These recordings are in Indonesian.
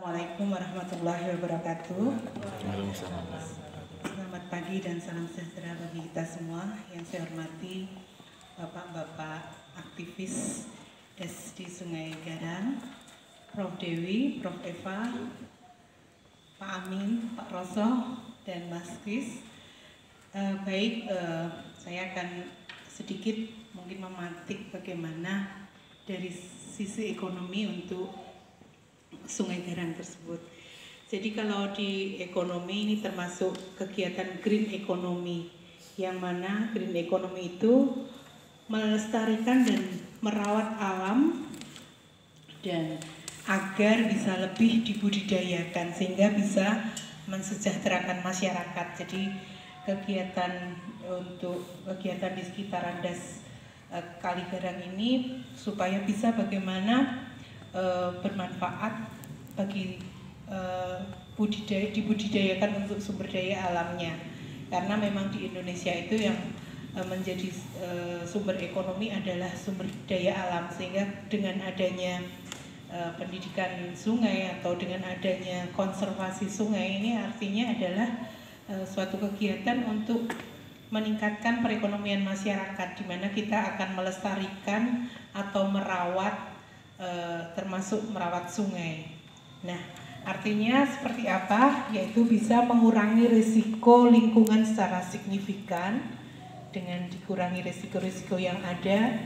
Assalamualaikum warahmatullahi wabarakatuh. Selamat pagi dan salam sejahtera bagi kita semua. Yang saya hormati Bapak-Bapak aktivis di Sungai Garang, Prof. Dewi, Prof. Eva, Pak Amin, Pak Roso, dan Mas Kris. Saya akan sedikit mungkin memantik bagaimana dari sisi ekonomi untuk Sungai Garang tersebut. Jadi kalau di ekonomi ini termasuk kegiatan green economy, yang mana green economy itu melestarikan dan merawat alam dan agar bisa lebih dibudidayakan sehingga bisa mensejahterakan masyarakat. Jadi kegiatan di sekitaran Kali Garang ini supaya bisa bagaimana bermanfaat bagi dibudidayakan untuk sumber daya alamnya, karena memang di Indonesia itu yang menjadi sumber ekonomi adalah sumber daya alam, sehingga dengan adanya pendidikan sungai atau dengan adanya konservasi sungai ini artinya adalah suatu kegiatan untuk meningkatkan perekonomian masyarakat, di mana kita akan melestarikan atau merawat termasuk merawat sungai. Nah, artinya seperti apa? Yaitu bisa mengurangi risiko lingkungan secara signifikan. Dengan dikurangi risiko-risiko yang ada,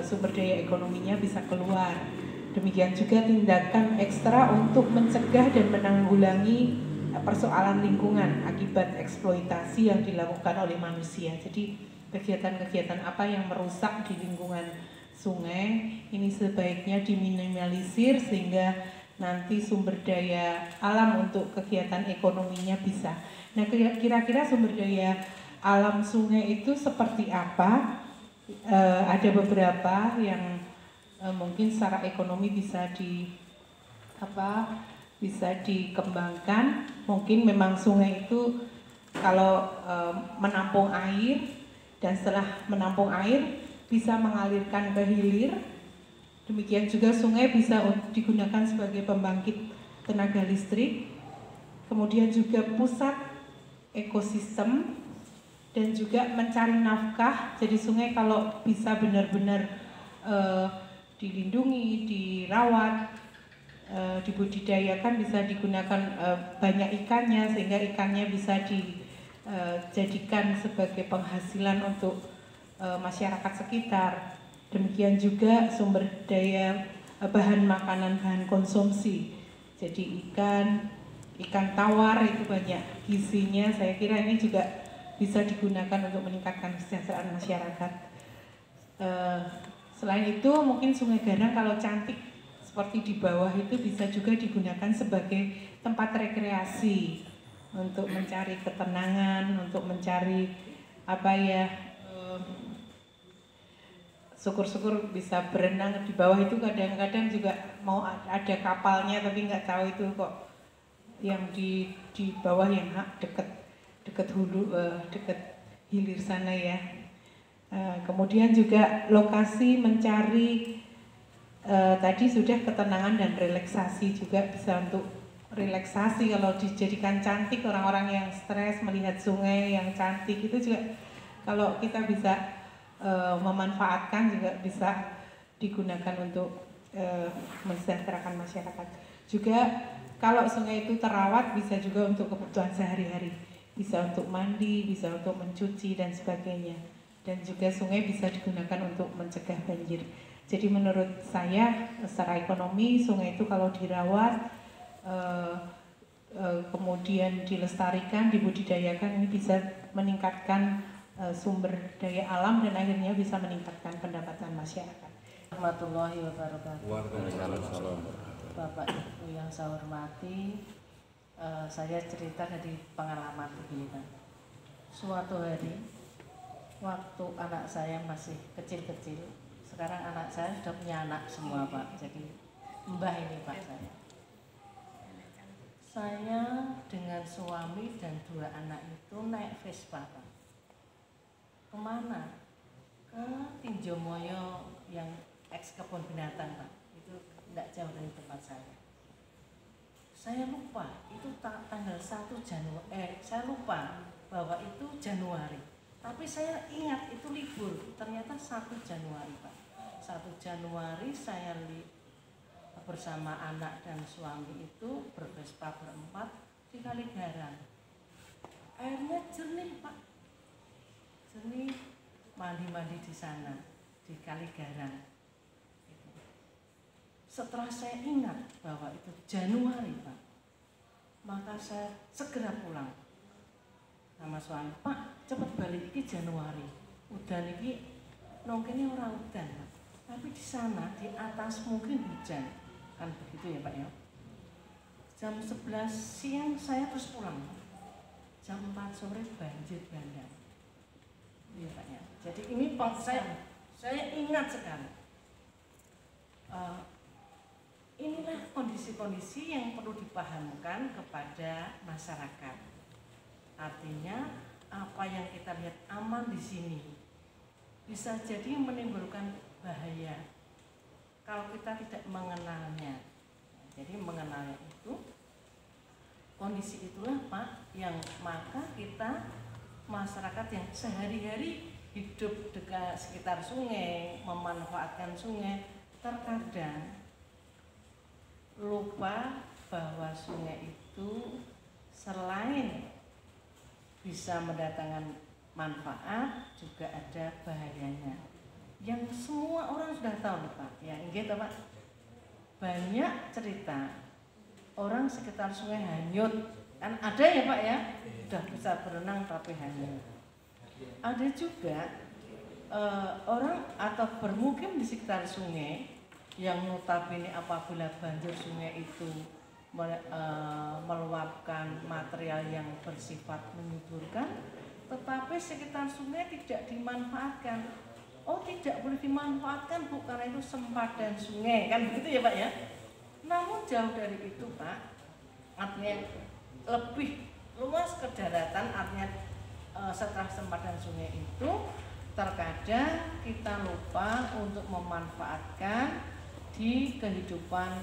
sumber daya ekonominya bisa keluar. Demikian juga tindakan ekstra untuk mencegah dan menanggulangi persoalan lingkungan akibat eksploitasi yang dilakukan oleh manusia. Jadi kegiatan-kegiatan apa yang merusak di lingkungan sungai ini sebaiknya diminimalisir sehingga nanti sumber daya alam untuk kegiatan ekonominya bisa. Nah, kira-kira sumber daya alam sungai itu seperti apa? Ada beberapa yang mungkin secara ekonomi bisa dikembangkan. Mungkin memang sungai itu kalau menampung air, dan setelah menampung air bisa mengalirkan ke hilir. Demikian juga sungai bisa digunakan sebagai pembangkit tenaga listrik, kemudian juga pusat ekosistem, dan juga mencari nafkah. Jadi sungai kalau bisa benar-benar dilindungi, dirawat, dibudidayakan, bisa digunakan banyak ikannya, sehingga ikannya bisa dijadikan sebagai penghasilan untuk masyarakat sekitar. Demikian juga sumber daya bahan makanan, bahan konsumsi. Jadi ikan tawar itu banyak gizinya. Saya kira ini juga bisa digunakan untuk meningkatkan kesejahteraan masyarakat. Selain itu mungkin Sungai Garang kalau cantik seperti di bawah itu bisa juga digunakan sebagai tempat rekreasi untuk mencari ketenangan, untuk mencari syukur-syukur bisa berenang di bawah itu. Kadang-kadang juga mau ada kapalnya tapi nggak tahu itu kok yang di bawah yang dekat hulu, dekat hilir sana ya. Kemudian juga lokasi mencari tadi sudah ketenangan dan relaksasi, juga bisa untuk relaksasi. Kalau dijadikan cantik, orang-orang yang stres melihat sungai yang cantik itu juga kalau kita bisa memanfaatkan juga bisa digunakan untuk mensejahterakan masyarakat. Juga kalau sungai itu terawat bisa juga untuk kebutuhan sehari-hari, bisa untuk mandi, bisa untuk mencuci dan sebagainya. Dan juga sungai bisa digunakan untuk mencegah banjir. Jadi menurut saya secara ekonomi sungai itu kalau dirawat kemudian dilestarikan, dibudidayakan, ini bisa meningkatkan sumber daya alam dan akhirnya bisa meningkatkan pendapatan masyarakat. Warahmatullahi wabarakatuh. Waalaikumsalam. Bapak Ibu yang saya hormati, saya cerita dari pengalaman begini Pak. Suatu hari waktu anak saya masih kecil-kecil, sekarang anak saya sudah punya anak semua Pak, jadi mbah ini Pak saya. Saya dengan suami dan 2 anak itu naik Vespa Pak. Kemana? Ke Tinjomoyo yang ex kebun binatang Pak, itu tidak jauh dari tempat saya. Saya lupa itu tanggal 1 Januari, saya lupa bahwa itu Januari. Tapi saya ingat itu libur, ternyata 1 Januari Pak. 1 Januari saya bersama anak dan suami itu bervespa berempat di Kaligarang. Airnya jernih Pak, jernih, mandi-mandi di sana, di Kaligarang. Setelah saya ingat bahwa itu Januari Pak, maka saya segera pulang sama suami. Pak, cepat balik, ini Januari. Udan ini nongkene ora udan Pak. Tapi di sana di atas mungkin hujan. Kan begitu ya Pak ya. Jam 11 siang saya terus pulang. Jam 4 sore banjir bandang. Iya Pak ya. Jadi ini saya ingat sekali. Inilah kondisi-kondisi yang perlu dipahamkan kepada masyarakat. Artinya apa yang kita lihat aman di sini bisa jadi menimbulkan bahaya kalau kita tidak mengenalnya. Jadi mengenalnya itu, kondisi itulah Pak yang maka kita masyarakat yang sehari-hari hidup dekat sekitar sungai, memanfaatkan sungai, terkadang lupa bahwa sungai itu selain bisa mendatangkan manfaat juga ada bahayanya. Yang semua orang sudah tahu nih Pak, ya gitu Pak. Banyak cerita orang sekitar sungai hanyut, kan ada ya Pak ya, sudah bisa berenang tapi hanyut. Ada juga orang atau bermukim di sekitar sungai yang notabene apabila banjir sungai itu meluapkan material yang bersifat menyuburkan, tetapi sekitar sungai tidak dimanfaatkan. Oh, tidak boleh dimanfaatkan Bu, karena itu sempadan sungai, kan begitu ya Pak ya. Namun jauh dari itu Pak, artinya lebih luas ke daratan, artinya setelah sempadan sungai itu terkadang kita lupa untuk memanfaatkan di kehidupan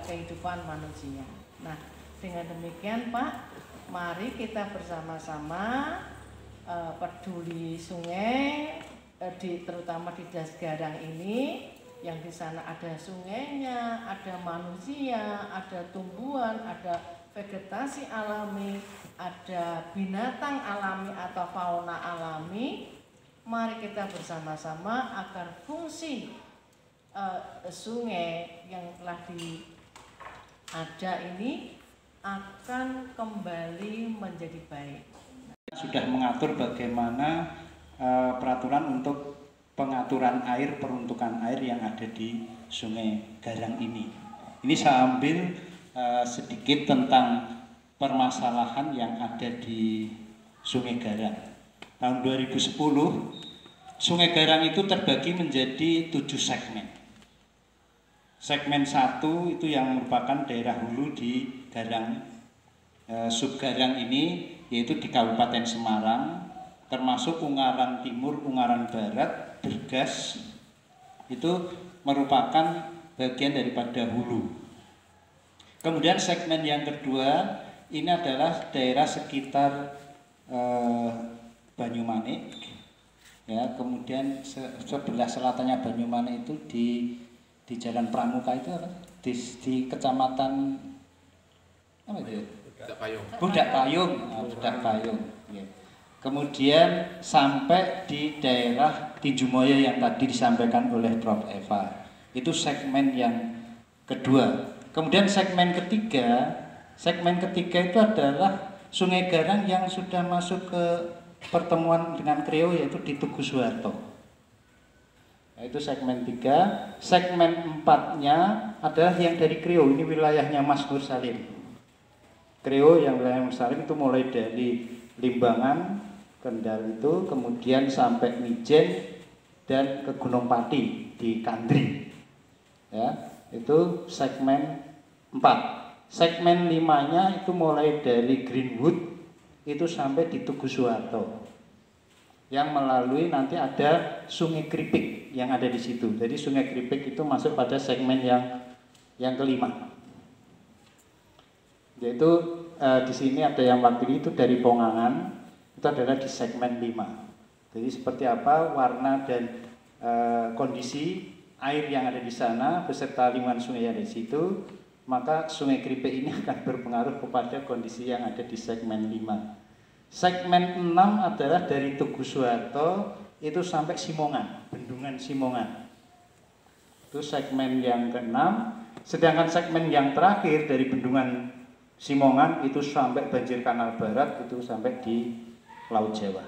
kehidupan manusia. Nah, dengan demikian Pak, mari kita bersama-sama peduli sungai, terutama di Dasgarang ini, yang di sana ada sungainya, ada manusia, ada tumbuhan, ada vegetasi alami, ada binatang alami atau fauna alami. Mari kita bersama-sama agar fungsi sungai yang telah ada ini akan kembali menjadi baik. Sudah mengatur bagaimana peraturan untuk pengaturan air, peruntukan air yang ada di Sungai Garang ini. Ini saya ambil sedikit tentang permasalahan yang ada di Sungai Garang. Tahun 2010, Sungai Garang itu terbagi menjadi 7 segmen. Segmen 1 itu yang merupakan daerah hulu di Garang, Subgarang ini, yaitu di Kabupaten Semarang, termasuk Ungaran Timur, Ungaran Barat, Bergas, itu merupakan bagian daripada hulu. Kemudian segmen yang kedua, ini adalah daerah sekitar Banyumanik, ya, kemudian sebelah selatannya Banyumanik itu di Jalan Pramuka itu apa? Di kecamatan apa itu? Budak Payung, Budak Payung. Ya. Kemudian sampai di daerah Tinjumoyo yang tadi disampaikan oleh Prof. Eva. Itu segmen yang kedua. Kemudian segmen ketiga itu adalah Sungai Garang yang sudah masuk ke pertemuan dengan Kreo, yaitu di Tugu Soeharto. Itu segmen 3. Segmen 4-nya adalah yang dari Kreo, ini wilayahnya Mas Nur Salim. Kreo yang wilayah Mas Salim itu mulai dari Limbangan, Kendal itu, kemudian sampai Mijen dan ke Gunung Pati di Kandri. Ya, itu segmen 4. Segmen 5-nya itu mulai dari Greenwood itu sampai di Tugu Soeharto, yang melalui nanti ada Sungai Kripik yang ada di situ. Jadi Sungai Kripik itu masuk pada segmen yang kelima. Yaitu di sini ada yang wakili itu dari Pongangan, itu adalah di segmen 5. Jadi seperti apa warna dan kondisi air yang ada di sana beserta lingkungan sungai yang ada di situ, maka Sungai Kripik ini akan berpengaruh kepada kondisi yang ada di segmen 5. Segmen 6 adalah dari Tugu Soeharto itu sampai Simongan, Bendungan Simongan. Itu segmen yang ke-6. Sedangkan segmen yang terakhir dari Bendungan Simongan itu sampai Banjir Kanal Barat, itu sampai di Laut Jawa.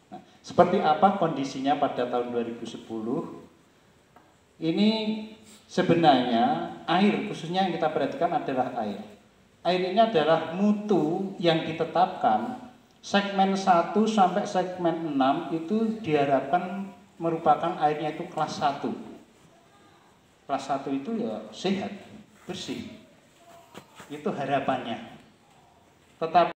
Nah, seperti apa kondisinya pada tahun 2010? Ini sebenarnya air, khususnya yang kita perhatikan adalah air. Air ini adalah mutu yang ditetapkan segmen 1 sampai segmen 6 itu diharapkan merupakan airnya itu kelas 1. Kelas 1 itu ya sehat, bersih. Itu harapannya. Tetapi